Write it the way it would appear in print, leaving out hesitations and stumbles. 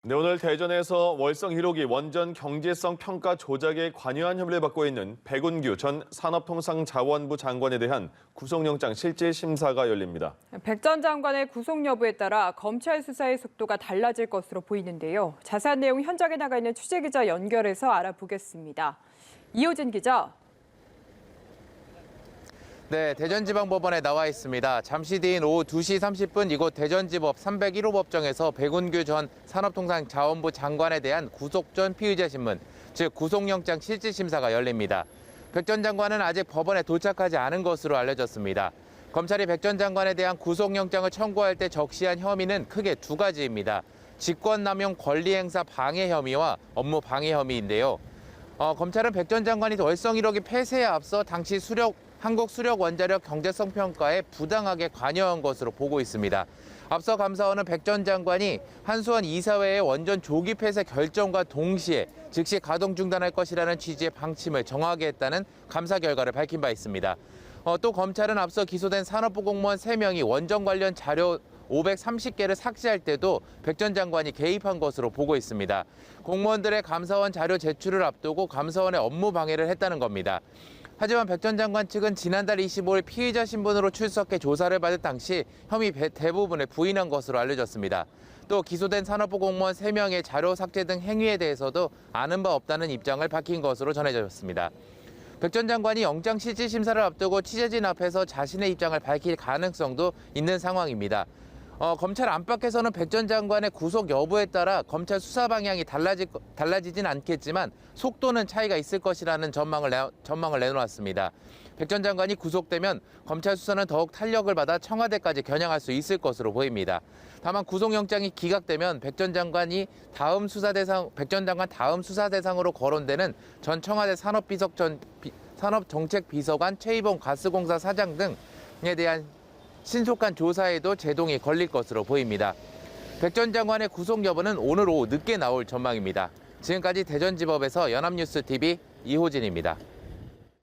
네, 오늘 대전에서 월성 1호기 원전 경제성 평가 조작에 관여한 혐의를 받고 있는 백운규 전 산업통상자원부 장관에 대한 구속영장 실질 심사가 열립니다. 백 전 장관의 구속 여부에 따라 검찰 수사의 속도가 달라질 것으로 보이는데요. 자세한 내용 현장에 나가 있는 취재기자 연결해서 알아보겠습니다. 이호진 기자. 네, 대전지방법원에 나와 있습니다. 잠시 뒤인 오후 2시 30분 이곳 대전지법 301호 법정에서 백운규 전 산업통상자원부 장관에 대한 구속 전 피의자 신문, 즉 구속영장 실질심사가 열립니다. 백 전 장관은 아직 법원에 도착하지 않은 것으로 알려졌습니다. 검찰이 백 전 장관에 대한 구속영장을 청구할 때 적시한 혐의는 크게 두 가지입니다. 직권남용 권리행사 방해 혐의와 업무 방해 혐의인데요. 검찰은 백 전 장관이 월성 1호기 폐쇄에 앞서 당시 한국수력원자력 경제성 평가에 부당하게 관여한 것으로 보고 있습니다. 앞서 감사원은 백 전 장관이 한수원 이사회의 원전 조기 폐쇄 결정과 동시에 즉시 가동 중단할 것이라는 취지의 방침을 정하게 했다는 감사 결과를 밝힌 바 있습니다. 또 검찰은 앞서 기소된 산업부 공무원 3명이 원전 관련 자료 530개를 삭제할 때도 백 전 장관이 개입한 것으로 보고 있습니다. 공무원들의 감사원 자료 제출을 앞두고 감사원의 업무 방해를 했다는 겁니다. 하지만 백 전 장관 측은 지난달 25일 피의자 신분으로 출석해 조사를 받을 당시 혐의 대부분을 부인한 것으로 알려졌습니다. 또 기소된 산업부 공무원 3명의 자료 삭제 등 행위에 대해서도 아는 바 없다는 입장을 밝힌 것으로 전해졌습니다. 백 전 장관이 영장 실질 심사를 앞두고 취재진 앞에서 자신의 입장을 밝힐 가능성도 있는 상황입니다. 검찰 안팎에서는 백 전 장관의 구속 여부에 따라 검찰 수사 방향이 달라지진 않겠지만 속도는 차이가 있을 것이라는 전망을 내놓았습니다. 백 전 장관이 구속되면 검찰 수사는 더욱 탄력을 받아 청와대까지 겨냥할 수 있을 것으로 보입니다. 다만 구속영장이 기각되면 백 전 장관 다음 수사 대상으로 거론되는 전 청와대 산업정책비서관 최이봉 가스공사 사장 등에 대한 신속한 조사에도 제동이 걸릴 것으로 보입니다. 백 전 장관의 구속 여부는 오늘 오후 늦게 나올 전망입니다. 지금까지 대전지법에서 연합뉴스TV 이호진입니다.